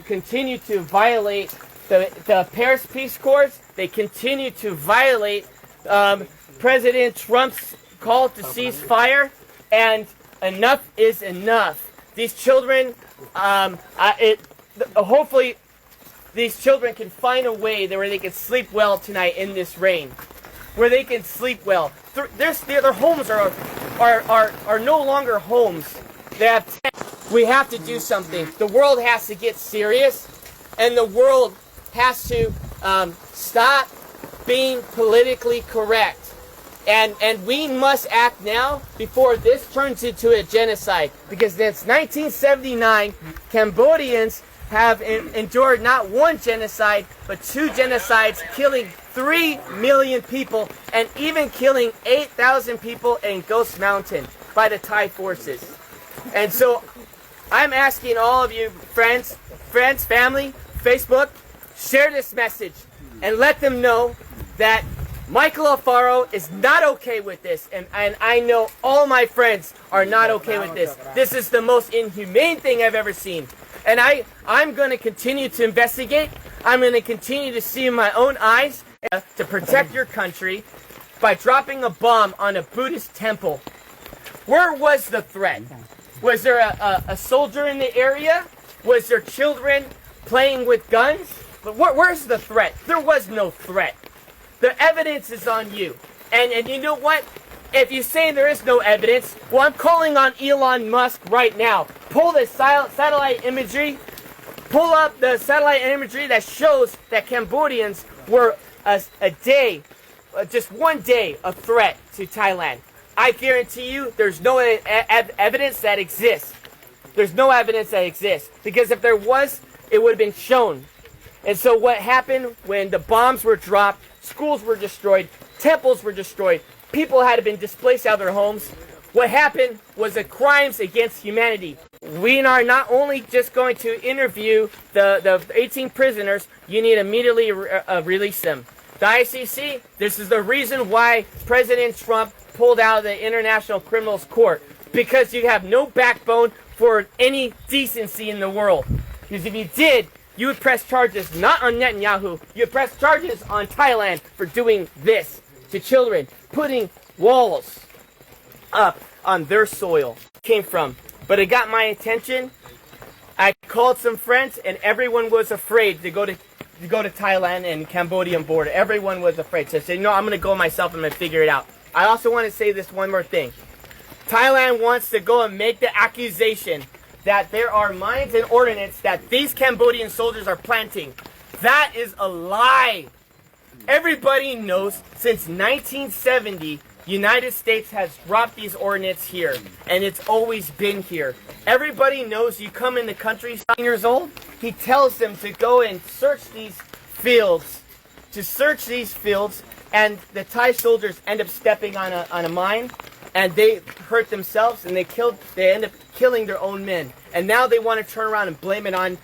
continue to violate the Paris Peace Accords. They continue to violate President Trump's call to cease fire, and enough is enough. These children, hopefully, these children can find a way where they can sleep well tonight in this rain, where they can sleep well. Their homes are no longer homes. They have. We have to do something. The world has to get serious, and the world has to stop being politically correct. And we must act now before this turns into a genocide. Because since 1979, Cambodians have endured not one genocide, but two genocides, killing 3 million people and even killing 8,000 people in Ghost Mountain by the Thai forces. And so I'm asking all of you, friends, family, Facebook, share this message and let them know that Michael Alfaro is not okay with this, and I know all my friends are not okay with this. This is the most inhumane thing I've ever seen. And I'm going to continue to investigate. I'm going to continue to see in my own eyes to protect your country by dropping a bomb on a Buddhist temple. Where was the threat? Was there a soldier in the area? Was there children playing with guns? But where's the threat? There was no threat. The evidence is on you. And you know what? If you say there is no evidence, well, I'm calling on Elon Musk right now. Pull the satellite imagery. Pull up the satellite imagery that shows that Cambodians were just one day, a threat to Thailand. I guarantee you there's no evidence that exists. There's no evidence that exists. Because if there was, it would have been shown. And so what happened when the bombs were dropped, schools were destroyed, temples were destroyed, people had been displaced out of their homes, what happened was the crimes against humanity. We are not only just going to interview the 18 prisoners, you need to immediately release them. The ICC, this is the reason why President Trump pulled out of the International Criminals Court, because you have no backbone for any decency in the world. Because if you did, you would press charges not on Netanyahu, you would press charges on Thailand for doing this to children, putting walls up on their soil. Came from. But it got my attention. I called some friends and everyone was afraid to go to Thailand and Cambodian border. Everyone was afraid. So I said, no, I'm going to go myself, I'm going to figure it out. I also want to say this one more thing. Thailand wants to go and make the accusation that there are mines and ordnance that these Cambodian soldiers are planting. That is a lie. Everybody knows since 1970, United States has dropped these ordnance here, and it's always been here. Everybody knows you come in the country 9 years old, he tells them to go and search these fields, and the Thai soldiers end up stepping on a mine, and they hurt themselves, and they end up killing their own men. And now they want to turn around and blame it on